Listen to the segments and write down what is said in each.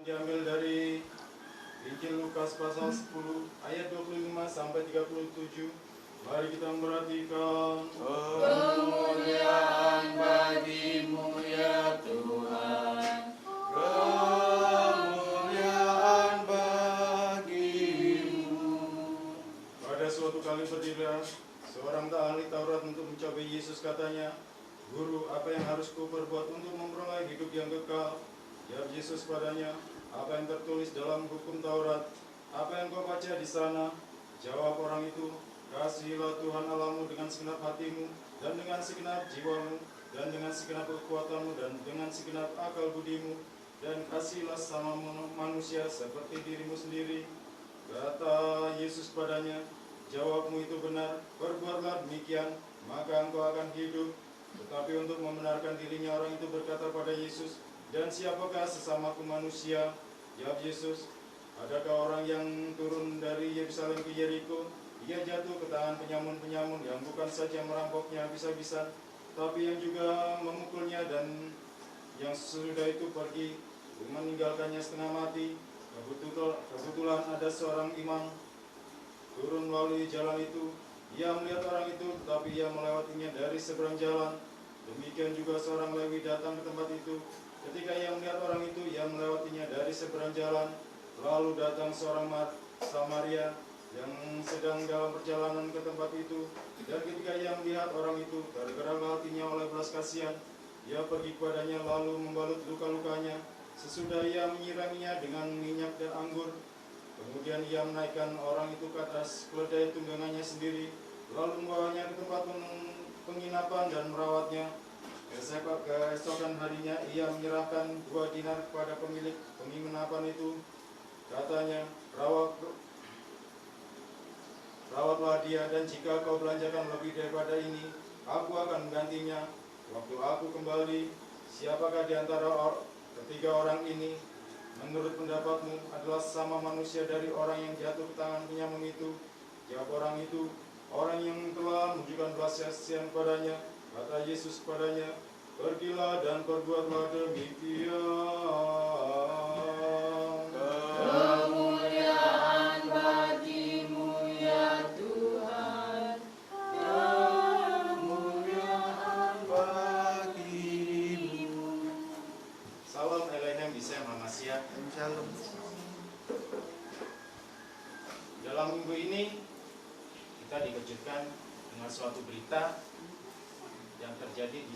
Diambil dari Injil Lukas pasal 10 ayat 25 sampai 37. Mari kita memperhatikan. Kemuliaan bagimu ya Tuhan, kemuliaan bagimu. Pada suatu kali berdirilah seorang ahli Taurat untuk mencobai Yesus, katanya, "Guru, apa yang harus kuperbuat untuk memperoleh hidup yang kekal?" Jawab Yesus padanya, "Apa yang tertulis dalam hukum Taurat? Apa yang kau baca di sana?" Jawab orang itu, "Kasihilah Tuhan Allahmu dengan segenap hatimu, dan dengan segenap jiwamu, dan dengan segenap kekuatanmu, dan dengan segenap akal budimu, dan kasihilah sama manusia seperti dirimu sendiri." Kata Yesus padanya, "Jawabmu itu benar, perbuatlah demikian, maka engkau akan hidup." Tetapi untuk membenarkan dirinya, orang itu berkata pada Yesus, "Dan siapakah sesamaku manusia?" Jawab Yesus, "Adakah orang yang turun dari Yerusalem ke Yeriko? Ia jatuh ke tangan penyamun-penyamun yang bukan saja merampoknya habis-habisan, tapi yang juga memukulnya, dan yang sesudah itu pergi meninggalkannya setengah mati. Kebetulan ada seorang imam turun melalui jalan itu. Ia melihat orang itu, tetapi ia melewatinya dari seberang jalan. Demikian juga seorang Lewi datang ke tempat itu. Ketika ia melihat orang itu, ia melewatinya dari seberang jalan. Lalu datang seorang Samaria yang sedang dalam perjalanan ke tempat itu. Dan ketika ia melihat orang itu, tergeraklah hatinya oleh belas kasihan. Ia pergi kepadanya lalu membalut luka-lukanya. Sesudah ia menyiraminya dengan minyak dan anggur. Kemudian ia menaikkan orang itu ke atas keledai tunggangannya sendiri, lalu membawanya ke tempat penginapan dan merawatnya. Keesokan harinya ia menyerahkan 2 dinar kepada pemilik penginapan itu. Katanya, "Rawatlah dia, dan jika kau belanjakan lebih daripada ini, aku akan menggantinya. Waktu aku kembali, siapakah di antara ketiga orang ini, menurut pendapatmu, adalah sama manusia dari orang yang jatuh ke tangan penyamun itu?" Jawab orang itu, "Orang yang telah menunjukkan belas kasihan padanya." Kata Yesus padanya, "Pergilah dan perbuatlah demikian." Kemuliaan bagimu ya Tuhan, kemuliaan bagimu. Salam Elohim bisa Mamasya. Shalom. Dalam minggu ini kita dikejutkan dengan suatu berita yang terjadi di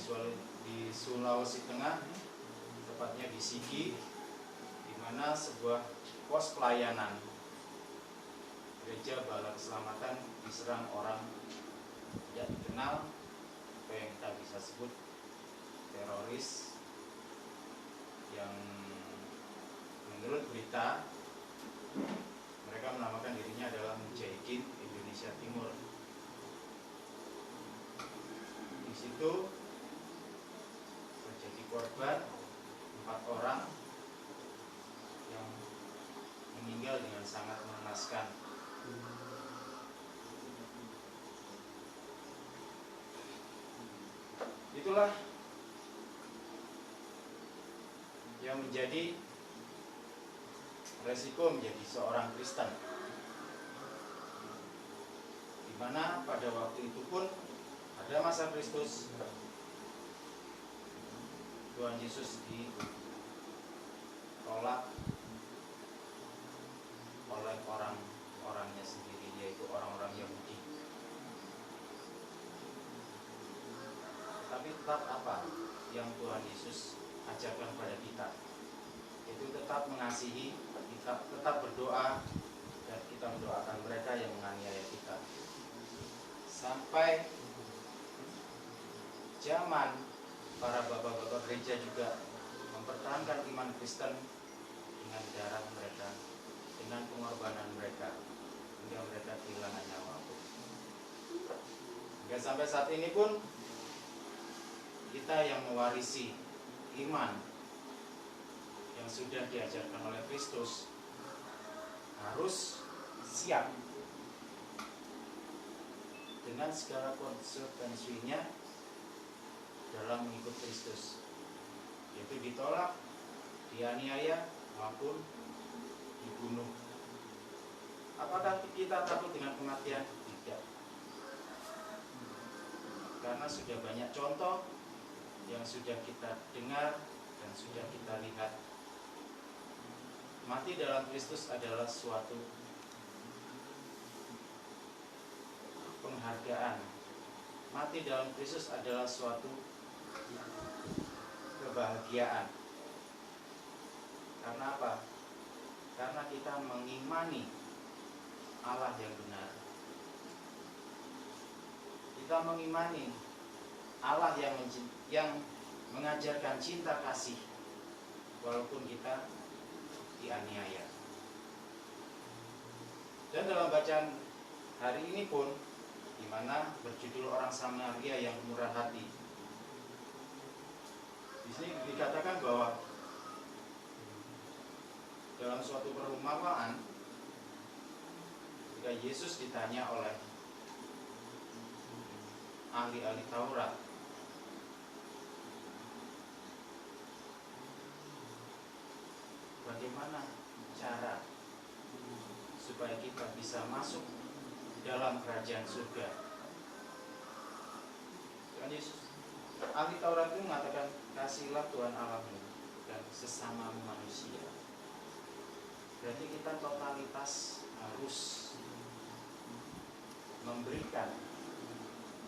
Sulawesi Tengah, tepatnya di Sigi, di mana sebuah pos pelayanan Gereja Bala Keselamatan diserang orang tidak dikenal, apa yang kita bisa sebut teroris, yang menurut berita mereka menamakan dirinya adalah Mujahidin Indonesia Timur. Di situ terjadi korban 4 orang yang meninggal dengan sangat mengenaskan. Itulah yang menjadi resiko menjadi seorang Kristen, di mana pada waktu itu pun ada masa Kristus, Tuhan Yesus ditolak oleh orang-orangnya sendiri, yaitu orang-orang Yahudi. Tapi tetap apa yang Tuhan Yesus ajarkan pada kita? Itu tetap mengasihi, kita tetap berdoa, dan kita mendoakan mereka yang menganiaya kita. Sampai zaman para bapak-bapak gereja juga mempertahankan iman Kristen dengan darah mereka, dengan pengorbanan mereka, hingga mereka kehilangan nyawa. Hingga sampai saat ini pun kita yang mewarisi iman yang sudah diajarkan oleh Kristus harus siap dengan segala konsekuensinya dalam mengikut Kristus, yaitu ditolak, dianiaya, maupun dibunuh. Apakah kita takut dengan kematian? Tidak. Karena sudah banyak contoh yang sudah kita dengar dan sudah kita lihat. Mati dalam Kristus adalah suatu penghargaan. Mati dalam Kristus adalah suatu kebahagiaan. Karena apa? Karena kita mengimani Allah yang benar. Kita mengimani Allah yang mengajarkan cinta kasih walaupun kita dianiaya. Dan dalam bacaan hari ini pun, di mana berjudul Orang Samaria yang Murah Hati, di sini dikatakan bahwa dalam suatu perumpamaan, ketika Yesus ditanya oleh ahli-ahli Taurat, bagaimana cara supaya kita bisa masuk dalam kerajaan surga? Tuhan Yesus, ahli Taurat itu mengatakan, kasihilah Tuhan Allahmu dan sesamamu manusia. Berarti kita totalitas harus memberikan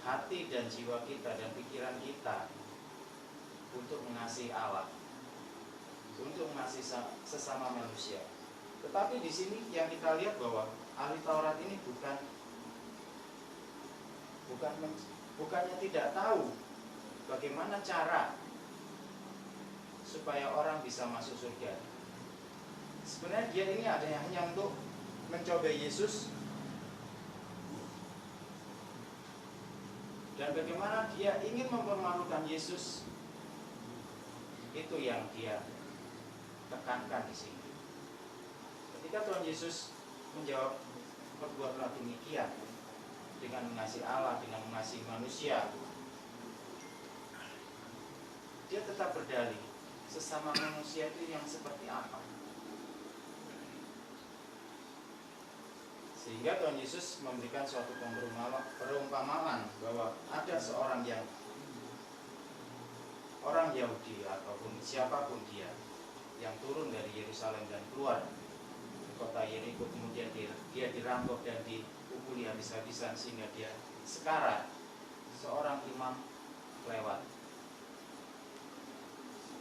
hati dan jiwa kita dan pikiran kita untuk mengasihi Allah, untuk mengasihi sesama manusia. Tetapi di sini yang kita lihat bahwa ahli Taurat ini bukannya tidak tahu bagaimana cara supaya orang bisa masuk surga. Sebenarnya dia ini hanya untuk mencobai Yesus, dan bagaimana dia ingin mempermalukan Yesus. Itu yang dia tekankan di sini. Ketika Tuhan Yesus menjawab, perbuatlah demikian dengan mengasihi Allah, dengan mengasihi manusia, dia tetap berdalih, sesama manusia itu yang seperti apa? Sehingga Tuhan Yesus memberikan suatu perumpamaan bahwa ada seorang orang Yahudi ataupun siapapun dia yang turun dari Yerusalem dan keluar ke kota Yeriko, kemudian dia dirampok dan dipukuli habis-habisan sehingga dia sekarat. Seorang imam lewat,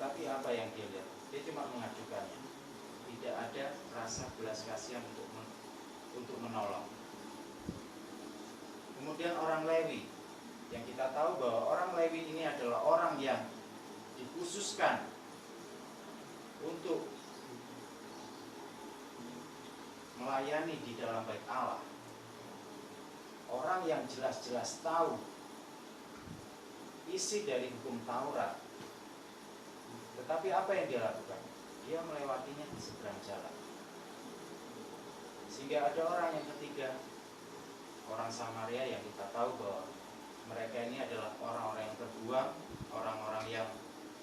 tapi apa yang dia lihat? Dia cuma mengajukannya. Tidak ada rasa belas kasihan untuk menolong. Kemudian orang Lewi, yang kita tahu bahwa orang Lewi ini adalah orang yang dikhususkan untuk melayani di dalam bait Allah. Orang yang jelas-jelas tahu isi dari hukum Taurat. Tetapi apa yang dia lakukan? Dia melewatinya di seberang jalan. Sehingga ada orang yang ketiga, orang Samaria, yang kita tahu bahwa mereka ini adalah orang-orang yang terbuang, orang-orang yang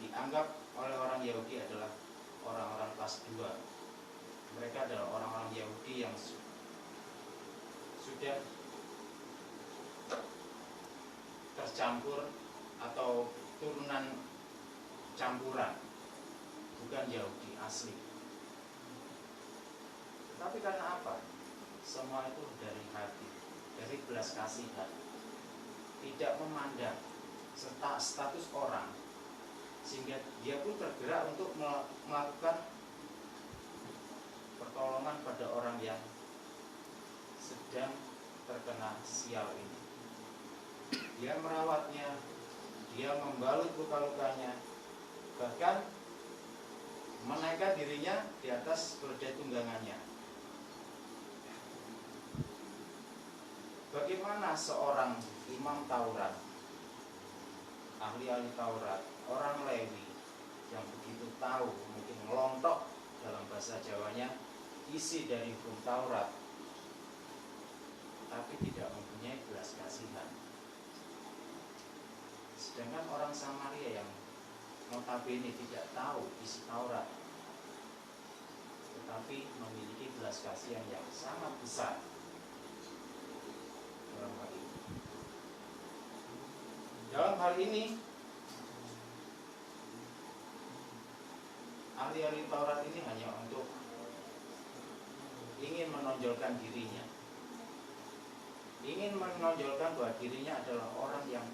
dianggap oleh orang Yahudi adalah orang-orang kelas 2. Mereka adalah orang-orang Yahudi yang sudah tercampur atau turunan campuran, bukan Yahudi asli. Tapi karena apa? Semua itu dari hati, dari belas kasihan, tidak memandang status orang, sehingga dia pun tergerak untuk melakukan pertolongan pada orang yang sedang terkena sial ini. Dia merawatnya, dia membalut luka-lukanya, bahkan menaikkan dirinya di atas keledai tunggangannya. Bagaimana seorang imam Taurat, ahli-ahli Taurat, orang Lewi yang begitu tahu, mungkin melontok dalam bahasa Jawanya isi dari hukum Taurat, tapi tidak mempunyai belas kasihan. Sedangkan orang Samaria yang notabene tidak tahu isi Taurat, tetapi memiliki belas kasihan yang sangat besar dalam hal ini. Dalam hal ini, ahli-ahli Taurat ini hanya untuk ingin menonjolkan dirinya, ingin menonjolkan bahwa dirinya adalah orang yang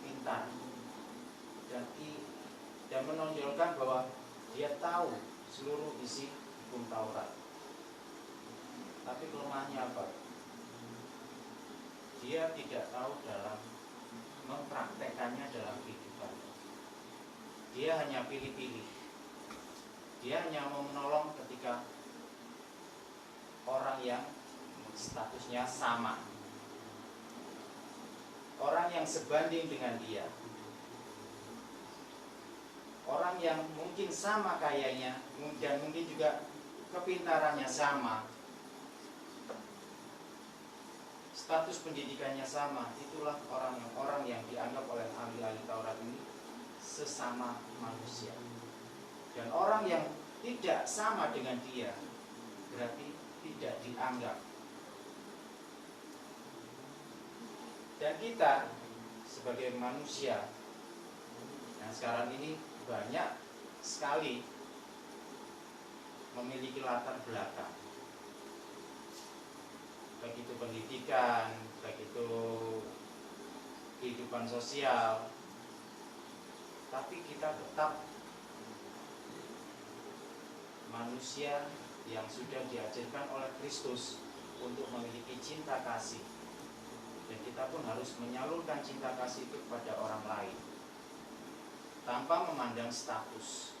pintar dan menonjolkan bahwa dia tahu seluruh isi hukum Taurat. Tapi kelemahannya apa? Dia tidak tahu dalam mempraktekannya dalam kehidupannya. Dia hanya pilih-pilih. Dia hanya mau menolong ketika orang yang statusnya sama, orang yang sebanding dengan dia, orang yang mungkin sama kayanya dan mungkin juga kepintarannya sama, status pendidikannya sama. Itulah orang yang dianggap oleh ahli-ahli Taurat ini sesama manusia. Dan orang yang tidak sama dengan dia berarti tidak dianggap. Dan kita sebagai manusia yang sekarang ini banyak sekali memiliki latar belakang, baik itu pendidikan, baik itu kehidupan sosial, tapi kita tetap manusia yang sudah diajarkan oleh Kristus untuk memiliki cinta kasih, dan kita pun harus menyalurkan cinta kasih itu kepada orang lain tanpa memandang status,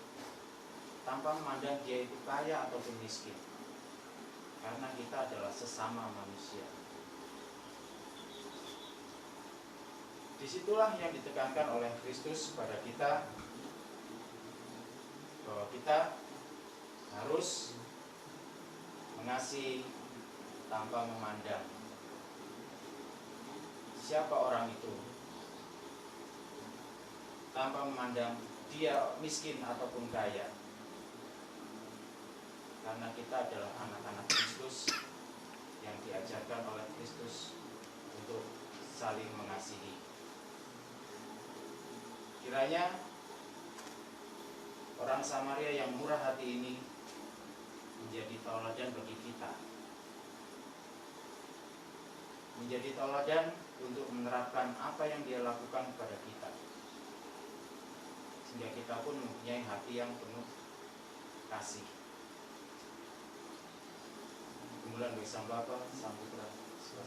tanpa memandang dia itu kaya ataupun miskin, karena kita adalah sesama manusia. Disitulah yang ditekankan oleh Kristus pada kita, bahwa kita harus mengasihi tanpa memandang siapa orang itu, tanpa memandang dia miskin ataupun kaya, karena kita adalah anak-anak Kristus yang diajarkan oleh Kristus untuk saling mengasihi. Kiranya orang Samaria yang murah hati ini menjadi tauladan bagi kita, menjadi tauladan untuk menerapkan apa yang dia lakukan kepada kita, sehingga kita pun mempunyai hati yang penuh kasih. Kemudian bagi Sang Bapa, Sang Putra, Sang